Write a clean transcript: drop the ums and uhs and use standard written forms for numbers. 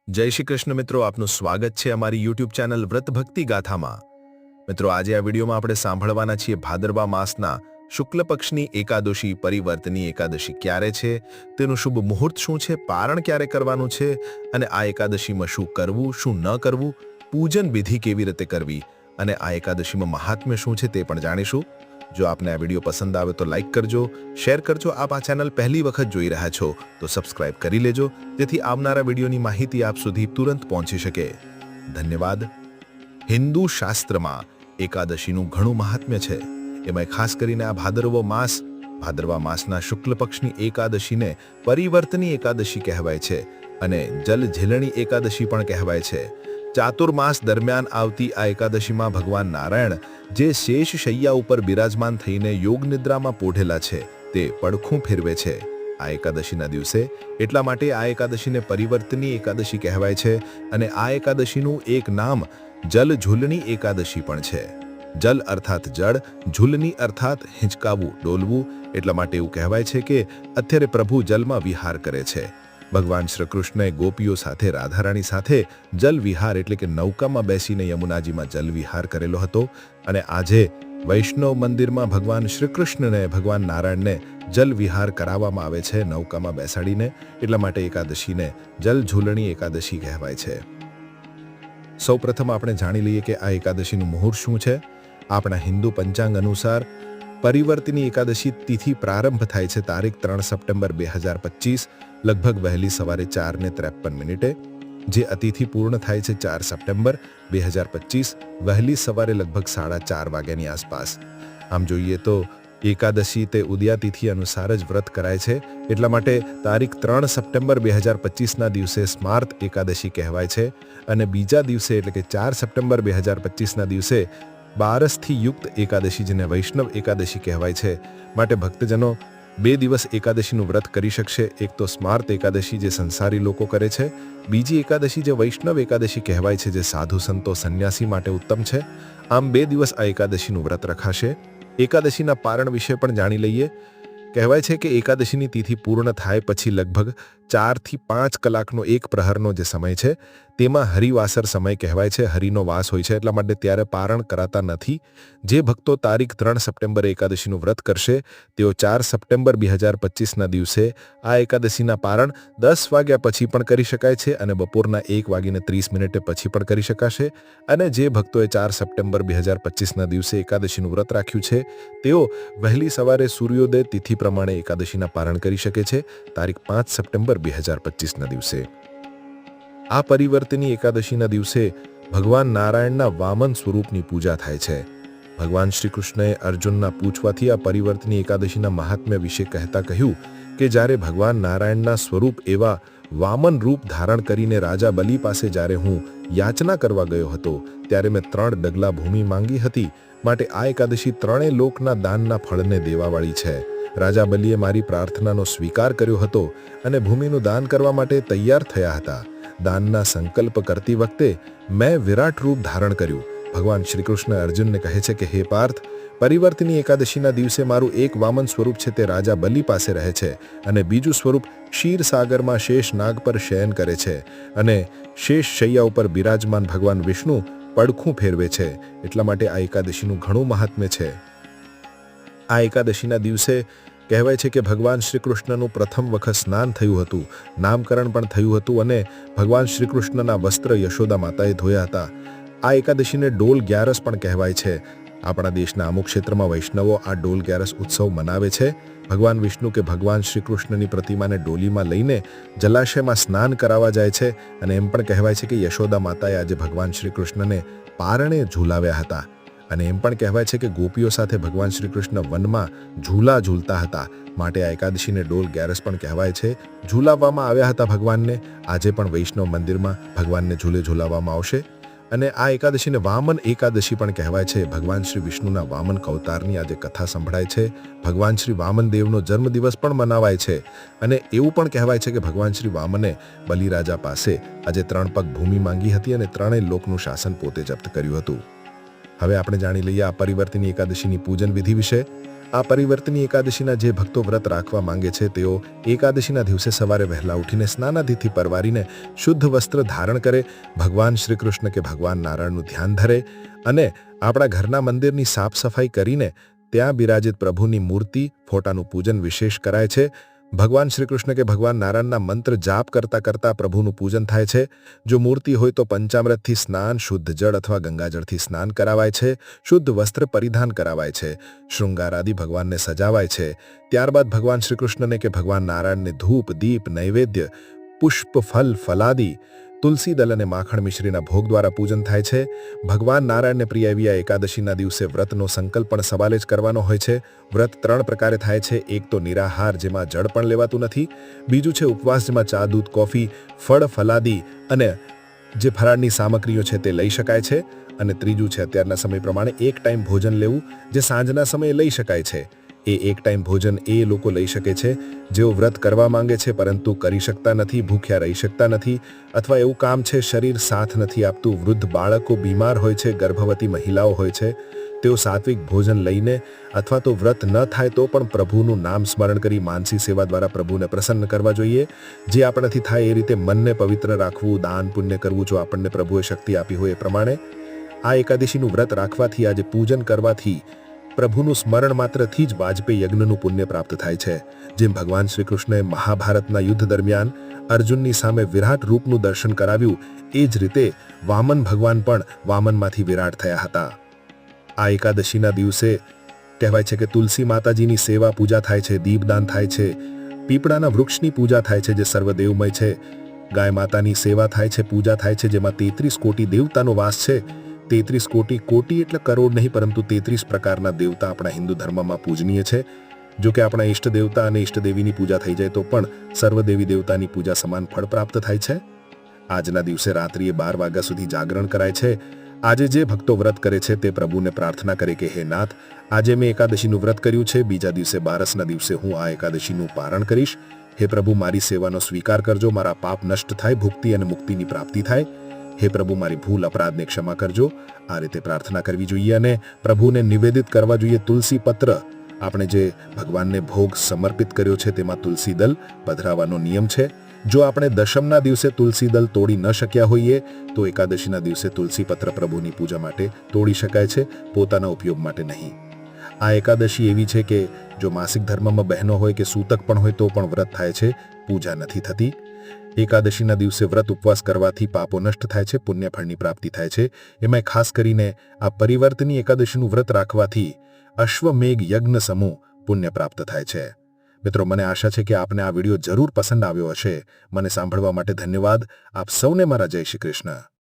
જય શ્રી કૃષ્ણ મિત્રો, આપનું સ્વાગત છે અમારી યુટ્યુબ ચેનલ વ્રત ભક્તિ ગાથામાં। મિત્રો, આજે આ વિડીયોમાં આપણે સાંભળવાના છીએ ભાદરવા માસના શુક્લ પક્ષની એકાદશી પરિવર્તની એકાદશી ક્યારે છે, તેનું શુભ મુહૂર્ત શું છે, પારણ ક્યારે કરવાનું છે અને આ એકાદશીમાં શું કરવું શું ન કરવું, પૂજન વિધિ કેવી રીતે કરવી અને આ એકાદશીમાં મહાત્મ્ય શું છે તે પણ જાણીશું। જો આપને આ વિડીયો પસંદ આવે તો લાઈક કરજો, શેર કરજો। આપ આ ચેનલ પહેલી વખત જોઈ રહ્યા છો તો સબસ્ક્રાઇબ કરી લેજો, જેથી આવનારા વિડીયોની માહિતી આપ સુધી તુરંત પહોંચી શકે। ધન્યવાદ। હિન્દુ શાસ્ત્રમાં એકાદશીનું ઘણું મહાત્મ્ય છે। એમાં ખાસ કરીને આ ભાદરવા માસના શુક્લ પક્ષની એકાદશીને પરિવર્તની એકાદશી કહેવાય છે અને જલ ઝીલણી એકાદશી પણ કહેવાય છે। ચાતુર્માસ દરમિયાન આવતી આ એકાદશીમાં ભગવાન નારાયણ જે શેષ શૈયા ઉપર બિરાજમાન થઈને યોગ નિદ્રામાં પોઢેલા છે તે પડખું ફેરવે છે આ એકાદશીના દિવસે। એટલા માટે આ એકાદશીને પરિવર્તની એકાદશી કહેવાય છે અને આ એકાદશીનું એક નામ જલ ઝૂલણી એકાદશી પણ છે। જલ અર્થાત જળ, ઝૂલની અર્થાત હિંચકાવું, ડોલવું। એટલા માટે એવું કહેવાય છે કે અત્યારે પ્રભુ જલમાં વિહાર કરે છે। ભગવાન શ્રી કૃષ્ણએ ગોપીઓ સાથે, રાધારાણી સાથે જલ વિહાર એટલે કે નૌકામાં બેસીને યમુનાજીમાં જલ વિહાર કરેલો હતો અને આજે વૈષ્ણવ મંદિરમાં ભગવાન શ્રી કૃષ્ણને, ભગવાન નારાયણને જલ વિહાર કરાવવામાં આવે છે નૌકામાં બેસાડીને। એટલા માટે એકાદશીને જલ ઝૂલણી એકાદશી કહેવાય છે। સૌપ્રથમ આપણે જાણી લઈએ કે આ એકાદશીનું મુહૂર્ત શું છે। આપણા હિન્દુ પંચાંગ અનુસાર પરિવર્તની એકાદશી તિથિ પ્રારંભ થાય છે તારીખ 3 સપ્ટેમ્બર 2025 લગભગ વહેલી સવારે 4:53 જે અતિથિ પૂર્ણ થાય છે 4 સપ્ટેમ્બર 2025 વહેલી સવારે લગભગ 4:30 વાગ્યાની આસપાસ। આમ જોઈએ તો એકાદશી તે ઉદયા તિથિ અનુસાર જ વ્રત કરાય છે। એટલા માટે તારીખ 3 સપ્ટેમ્બર 2025ના દિવસે સ્માર્ત એકાદશી કહેવાય છે અને બીજા દિવસે એટલે કે 4 સપ્ટેમ્બર 2025ના દિવસે બારસથી યુક્ત એકાદશી, જેને વૈષ્ણવ એકાદશી કહેવાય છે। માટે ભક્તજનો 2 દિવસ એકાદશીનું વ્રત કરી શકશે। એક તો સ્માર્ત એકાદશી જે સંસારી લોકો કરે છે, બીજી એકાદશી જે વૈષ્ણવ એકાદશી કહેવાય છે જે સાધુ સંતો સંન્યાસી માટે ઉત્તમ છે। આમ 2 દિવસ આ એકાદશીનું વ્રત રખાશે। એકાદશીના પારણ વિશે પણ જાણી લઈએ। કહેવાય છે કે એકાદશીની તિથિ પૂર્ણ થાય પછી લગભગ 4 થી 5 કલાકનો એક પ્રહરનો જે સમય છે તેમાં હરિવાસર સમય કહેવાય છે, હરિનો વાસ હોય છે। એટલા માટે ત્યારે પારણ કરાતા નથી। જે ભક્તો તારીખ 3 સપ્ટેમ્બર એકાદશીનું વ્રત કરશે તેઓ 4 સપ્ટેમ્બર 2025ના દિવસે આ એકાદશીના પારણ 10 વાગ્યા પછી પણ કરી શકાય છે અને બપોરના 1:30 પછી પણ કરી શકાશે। અને જે ભક્તોએ 4 સપ્ટેમ્બર 2025ના દિવસે એકાદશીનું વ્રત રાખ્યું છે તેઓ વહેલી સવારે સૂર્યોદય તિથિ પ્રમાણે એકાદશીના પારણ કરી શકે છે તારીખ 5 સપ્ટેમ્બર 2025ના દિવસે। આ પરિવર્તની એકાદશીના દિવસે ભગવાન નારાયણના વામન સ્વરૂપની પૂજા થાય છે। ભગવાન શ્રી કૃષ્ણએ અર્જુનના પૂછવાથી આ પરિવર્તની એકાદશીના મહાત્મ્ય વિશે કહેતા કહ્યું કે જ્યારે ભગવાન નારાયણના સ્વરૂપ એવા વામન રૂપ ધારણ કરીને રાજા બલિ પાસે જ્યારે હું યાચના કરવા ગયો હતો ત્યારે મેં 3 ડગલા ભૂમિ માંગી હતી। માટે આ એકાદશી 3 લોકના દાનના ફળને દેવાવાળી છે। રાજા બલિએ મારી પ્રાર્થનાનો સ્વીકાર કર્યો હતો અને ભૂમિનું દાન કરવા માટે તૈયાર થયા હતા। દાનના સંકલ્પ કરતી વખતે મેં વિરાટ રૂપ ધારણ કર્યું। ભગવાન શ્રી કૃષ્ણ અર્જુનને કહે છે કે હે પાર્થ, પરિવર્તની એકાદશીના દિવસે મારું એક વામન સ્વરૂપ છે તે રાજા બલિ પાસે રહે છે અને બીજું સ્વરૂપ ક્ષીરસાગરમાં શેષ નાગ પર શયન કરે છે અને શેષ શૈયા ઉપર બિરાજમાન ભગવાન વિષ્ણુ પડખું ફેરવે છે। એટલા માટે આ એકાદશીનું ઘણું મહાત્મ્ય છે। આ એકાદશીના દિવસે કહેવાય છે કે ભગવાન શ્રી કૃષ્ણનું પ્રથમ વખત સ્નાન થયું હતું, નામકરણ પણ થયું હતું અને ભગવાન શ્રી કૃષ્ણના વસ્ત્ર યશોદા માતાએ ધોયા હતા। આ એકાદશીને ડોલ ગ્યારસ પણ કહેવાય છે। આપણા દેશના અમુક ક્ષેત્રમાં વૈષ્ણવો આ ડોલ ગ્યારસ ઉત્સવ મનાવે છે। ભગવાન વિષ્ણુ કે ભગવાન શ્રી કૃષ્ણની પ્રતિમાને ડોલીમાં લઈને જલાશયમાં સ્નાન કરાવવા જાય છે અને એમ પણ કહેવાય છે કે યશોદા માતાએ આજે ભગવાન શ્રી કૃષ્ણને પારણે ઝૂલાવ્યા હતા અને એમ પણ કહેવાય છે કે ગોપીઓ સાથે ભગવાન શ્રી કૃષ્ણ વનમાં ઝૂલા ઝૂલતા હતા। માટે આ એકાદશીને ડોલ ગ્યારસ પણ કહેવાય છે। ઝૂલાવવામાં આવ્યા હતા ભગવાનને। આજે પણ વૈષ્ણવ મંદિરમાં ભગવાનને ઝૂલે ઝૂલાવવામાં આવશે। અને આ એકાદશીને વામન એકાદશી પણ કહેવાય છે। ભગવાન શ્રી વિષ્ણુના વામન અવતારની આજે કથા સંભળાય છે। ભગવાન શ્રી વામન દેવનો જન્મદિવસ પણ મનાવાય છે અને એવું પણ કહેવાય છે કે ભગવાન શ્રી વામને બલિરાજા પાસે આજે 3 પગ ભૂમિ માંગી હતી અને 3 લોકનું શાસન પોતે જપ્ત કર્યું હતું। હવે આપણે જાણી લઈએ આ પરિવર્તની એકાદશીની પૂજન વિધિ વિશે। આ પરિવર્તની એકાદશીના જે ભક્તો વ્રત રાખવા માંગે છે તેઓ એકાદશીના દિવસે સવારે વહેલા ઉઠીને સ્નાનાદિથી પરવારીને શુદ્ધ વસ્ત્ર ધારણ કરે, ભગવાન શ્રી કૃષ્ણ કે ભગવાન નારાયણનું ધ્યાન ધરે અને આપણા ઘરના મંદિરની સાફ સફાઈ કરીને ત્યાં બિરાજિત પ્રભુની મૂર્તિ, ફોટાનું પૂજન વિશેષ કરાય છે. ભગવાન શ્રી કૃષ્ણ કે ભગવાન નારાયણના મંત્ર જાપ કરતા કરતા પ્રભુનું પૂજન થાય છે. જો મૂર્તિ હોય તો પંચામૃતથી સ્નાન, શુદ્ધ જળ અથવા ગંગાજળથી સ્નાન કરાવાય છે, શુદ્ધ વસ્ત્ર પરિધાન કરાવાય છે, શૃંગાર આદિ ભગવાનને સજાવાય છે. ત્યારબાદ ભગવાન શ્રી કૃષ્ણને કે ભગવાન નારાયણને ધૂપ, દીપ, નૈવેદ્ય, પુષ્પ, ફલ, ફલાદિ, તુલસી દલ અને માખણ મિશ્રીના ભોગ દ્વારા પૂજન થાય છે. ભગવાન નારાયણને પ્રિય એવી આ એકાદશીના દિવસે વ્રતનો સંકલ્પ પણ સવાલે જ કરવાનો હોય છે. વ્રત 3 પ્રકારે થાય છે. એક તો નિરાહાર, જેમાં જળ પણ લેવાતું નથી. બીજું છે ઉપવાસ, જેમાં ચા, દૂધ, કોફી, ફળ, ફલાદી અને જે ફરાળની સામગ્રીઓ છે તે લઈ શકાય છે. અને ત્રીજું છે અત્યારના સમય પ્રમાણે એક ટાઈમ ભોજન લેવું, જે સાંજના સમયે લઈ શકાય છે. એ એક ટાઈમ ભોજન એ લોકો લઈ શકે છે જેઓ વ્રત કરવા માંગે છે પરંતુ કરી શકતા નથી, ભૂખ્યા રહી શકતા નથી, અથવા એવું કામ છે શરીર સાથ નથી આપતું, વૃદ્ધ, બાળકો, બીમાર હોય છે, ગર્ભવતી મહિલાઓ હોય છે. તેઓ સાત્વિક ભોજન લઈને અથવા તો વ્રત ન થાય તો પણ પ્રભુનું નામ સ્મરણ કરી માનસી સેવા દ્વારા પ્રભુને પ્રસન્ન કરવા જોઈએ. જે આપણાથી થાય એ રીતે મનને પવિત્ર રાખવું, દાન પુણ્ય કરવું જો આપણને પ્રભુએ શક્તિ આપી હોય એ પ્રમાણે. આ એકાદશીનું વ્રત રાખવાથી, આજે પૂજન કરવાથી પ્રભુનું સ્મરણ માત્રથી જ વાજપેયી યજ્ઞનું પુણ્ય પ્રાપ્ત થાય છે. જેમ ભગવાન શ્રી કૃષ્ણએ મહાભારતના યુદ્ધ દરમિયાન અર્જુનની સામે વિરાટ રૂપનું દર્શન કરાવ્યું, એ જ રીતે વામન ભગવાન પણ વામનમાંથી વિરાટ થયા હતા. આ એકાદશીના દિવસે કહેવાય છે કે તુલસી માતાજીની સેવા પૂજા થાય છે, દીપદાન થાય છે, પીપળાના વૃક્ષની પૂજા થાય છે જે સર્વદેવમય છે, ગાય માતાની સેવા થાય છે, પૂજા થાય છે જેમાં 33 કોટી દેવતાનો વાસ છે. 33 કોટી, કોટી એટલે કરોડ નહીં, પરંતુ 33 પ્રકારના દેવતા આપણા હિન્દુ ધર્મમાં પૂજનીય છે. જો કે આપણા ઈષ્ટ દેવતા અને ઈષ્ટદેવીની પૂજા થઈ જાય તો પણ સર્વદેવી દેવતાની પૂજા સમાન ફળ પ્રાપ્ત થાય છે. આજના દિવસે રાત્રિએ 12 વાગ્યા સુધી જાગરણ કરાય છે. આજે જે ભક્તો વ્રત કરે છે તે પ્રભુને પ્રાર્થના કરે કે હે નાથ, આજે મેં એકાદશીનું વ્રત કર્યું છે, બીજા દિવસે બારસના દિવસે હું આ એકાદશીનું પારણ કરીશ. હે પ્રભુ, મારી સેવાનો સ્વીકાર કરજો, મારા પાપ નષ્ટ થાય, ભુક્તિ અને મુક્તિની પ્રાપ્તિ થાય. હે પ્રભુ, મારી ભૂલ અપરાધને ક્ષમા કરજો. આ રીતે પ્રાર્થના કરવી જોઈએ અને પ્રભુને નિવેદિત કરવા જોઈએ તુલસી પત્ર. આપણે જે ભગવાનને ભોગ સમર્પિત કર્યો છે તેમાં તુલસી દલ પધરાવવાનો નિયમ છે. જો આપણે દશમના દિવસે તુલસી દલ તોડી ન શક્યા હોઈએ તો એકાદશીના દિવસે તુલસી પત્ર પ્રભુની પૂજા માટે તોડી શકાય છે, પોતાના ઉપયોગ માટે નહીં. આ એકાદશી એવી છે કે જો માસિક ધર્મમાં બહેનો હોય કે સૂતક પણ હોય તો પણ વ્રત થાય છે, પૂજા નથી થતી. એકાદશીના દિવસે વ્રત ઉપવાસ કરવાથી પાપો નષ્ટ થાય છે, પુણ્યફળની પ્રાપ્તિ થાય છે. એમાં ખાસ કરીને આ પરિવર્તની એકાદશીનું વ્રત રાખવાથી અશ્વમેઘ યજ્ઞ સમૂહ પુણ્ય પ્રાપ્ત થાય છે. મિત્રો, મને આશા છે કે આપને આ વિડીયો જરૂર પસંદ આવ્યો હશે. મને સાંભળવા માટે ધન્યવાદ. આપ સૌને મારા જય શ્રી કૃષ્ણ.